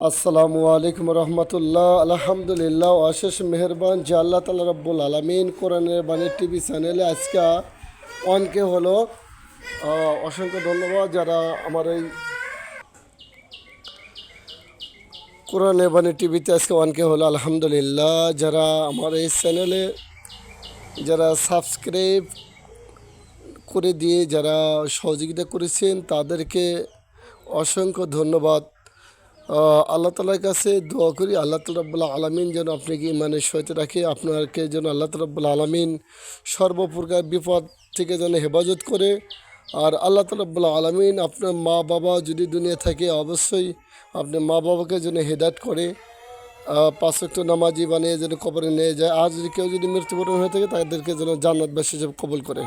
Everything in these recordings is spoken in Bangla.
আসসালামু আলাইকুম রহমতুল্লাহ। আলহামদুলিল্লাহ, অশেষ মেহরবান যে আল্লাহ তালা রব্বুল আলমিন কোরআনের বাণী টিভি চ্যানেলে আজকে অনকে হলো। অসংখ্য ধন্যবাদ যারা আমার এই কোরআনের বাণী টিভিতে আজকে অনকে হলো। আলহামদুলিল্লাহ, যারা আমার এই চ্যানেলে যারা সাবস্ক্রাইব করে দিয়ে যারা সহযোগিতা করেছেন তাদেরকে অসংখ্য ধন্যবাদ। আল্লাহ তালার কাছে দোয়া করি আল্লাহ তালা রব্বুল আলমিন যেন আপনাকে ইমানের সহিত রাখে, আপনাকে যেন আল্লাহ তালা রব্বুল আলমিন সর্বপ্রকার বিপদ থেকে যেন হেফাজত করে। আর আল্লাহ তালা রব্বুল আলমিন আপনার মা বাবা যদি দুনিয়া থাকে অবশ্যই আপনার মা বাবাকে যেন হেদায়েত করে, পাঁচ ওয়াক্ত নামাজি বানিয়ে যেন কবরে নিয়ে যায়। আর যদি কেউ যদি মৃত্যুবরণ হয়ে থাকে তাদেরকে যেন জান্নাতবাসী হিসেবে কবুল করে।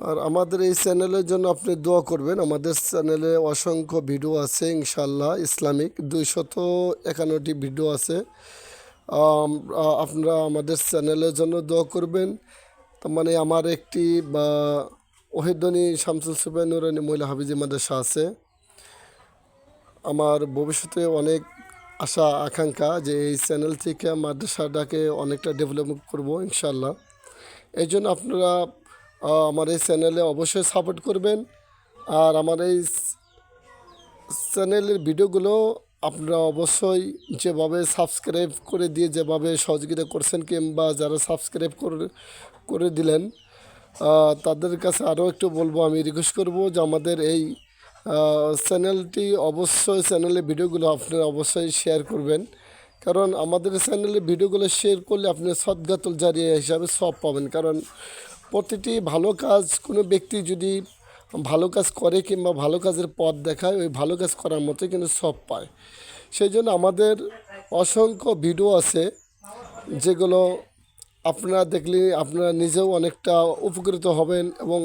আর আমাদের এই চ্যানেলের জন্য আপনি দোয়া করবেন। আমাদের চ্যানেলে অসংখ্য ভিডিও আছে ইনশাল্লাহ, ইসলামিক 251টি ভিডিও আছে। আপনারা আমাদের চ্যানেলের জন্য দোয়া করবেন। তার মানে আমার একটি ওহিদনী শামসুল সুবাই নুরানি মহিলা হাফিজি মাদ্রাসা আছে। আমার ভবিষ্যতে অনেক আশা আকাঙ্ক্ষা যে এই চ্যানেল থেকে মাদ্রাসাটাকে অনেকটা ডেভেলপমেন্ট করব ইনশাল্লাহ। এই জন্য আপনারা আমার এই চ্যানেলে অবশ্যই সাপোর্ট করবেন। আর আমার এই চ্যানেলের ভিডিওগুলো আপনারা অবশ্যই যেভাবে সাবস্ক্রাইব করে দিয়ে যেভাবে সহযোগিতা করছেন কিংবা যারা সাবস্ক্রাইব করে দিলেন তাদের কাছে আরও একটু বলবো, আমি রিকোয়েস্ট করব যে আমাদের এই চ্যানেলটি অবশ্যই চ্যানেলের ভিডিওগুলো আপনারা অবশ্যই শেয়ার করবেন। কারণ আমাদের চ্যানেলের ভিডিওগুলো শেয়ার করলে আপনি সদগাতুল জারিয়া হিসাবে সব পাবেন। কারণ প্রতিটি ভালো কাজ কোনো ব্যক্তি যদি ভালো কাজ করে কিংবা ভালো কাজের পথ দেখায়, ওই ভালো কাজ করার মতো কিন্তু সব পায়। সেই জন্য আমাদের অসংখ্য ভিডিও আছে যেগুলো আপনারা দেখলে আপনারা নিজেও অনেকটা উপকৃত হবেন এবং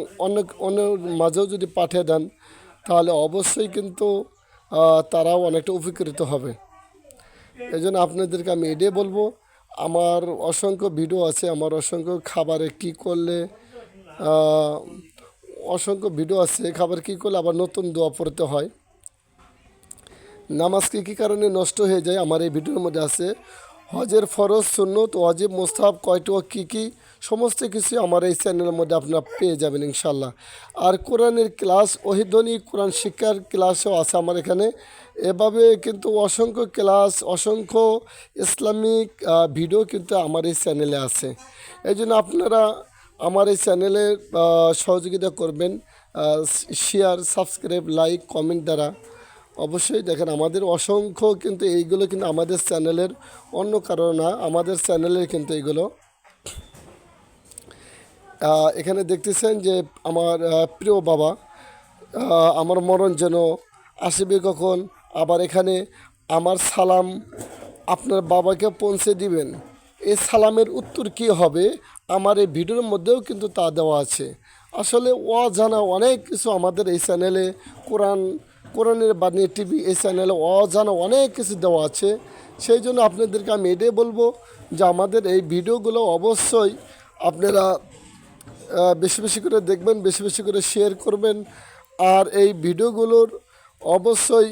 অন্যের মাঝেও যদি পাঠিয়ে দেন তাহলে অবশ্যই কিন্তু তারাও অনেকটা উপকৃত হবে। এই জন্য আপনাদেরকে আমি এটাই বলবো, আমার অসংখ্য ভিডিও আছে, আমার অসংখ্য খাবারে কী করলে অসংখ্য ভিডিও আছে খাবার কী করলে আবার নতুন দোয়া পড়তে হয়, নামাজ কী কী কারণে নষ্ট হয়ে যায় আমার এই ভিডিওর মধ্যে আছে। হজের ফরজ সুন্নত ওয়াজিব মুস্তাহাব কয়টি ও কী কী সমস্ত কিছু আমার এই চ্যানেলের মধ্যে আপনারা পেয়ে যাবেন ইনশাল্লাহ। আর কোরআনের ক্লাস ওহিদনী কোরআন শিক্ষার ক্লাসও আছে আমার এখানে। এভাবে কিন্তু অসংখ্য ক্লাস অসংখ্য ইসলামিক ভিডিও কিন্তু আমার এই চ্যানেলে আছে। এই জন্য আপনারা আমার এই চ্যানেলে সহযোগিতা করবেন শেয়ার সাবস্ক্রাইব লাইক কমেন্ট দ্বারা। অবশ্যই দেখেন আমাদের অসংখ্য কিন্তু এইগুলো কিন্তু আমাদের চ্যানেলের, অন্য কারণ না, আমাদের চ্যানেলের কিন্তু এইগুলো। এখানে দেখতেছেন যে আমার প্রিয় বাবা, আমার মরণ যেন আসবে কখন, আবার এখানে আমার সালাম আপনার বাবাকে পৌঁছে দিবেন, এই সালামের উত্তর কী হবে আমার এই ভিডিওর মধ্যেও কিন্তু তা দেওয়া আছে। আসলে অজানা অনেক কিছু আমাদের এই চ্যানেলে কোরআনের বাণী টিভি এই চ্যানেলে অজানা অনেক কিছু দেওয়া আছে। সেই জন্য আপনাদেরকে আমি এটাই বলবো যে আমাদের এই ভিডিওগুলো অবশ্যই আপনারা বেশি বেশি করে দেখবেন, বেশি বেশি করে শেয়ার করবেন। আর এই ভিডিওগুলোর অবশ্যই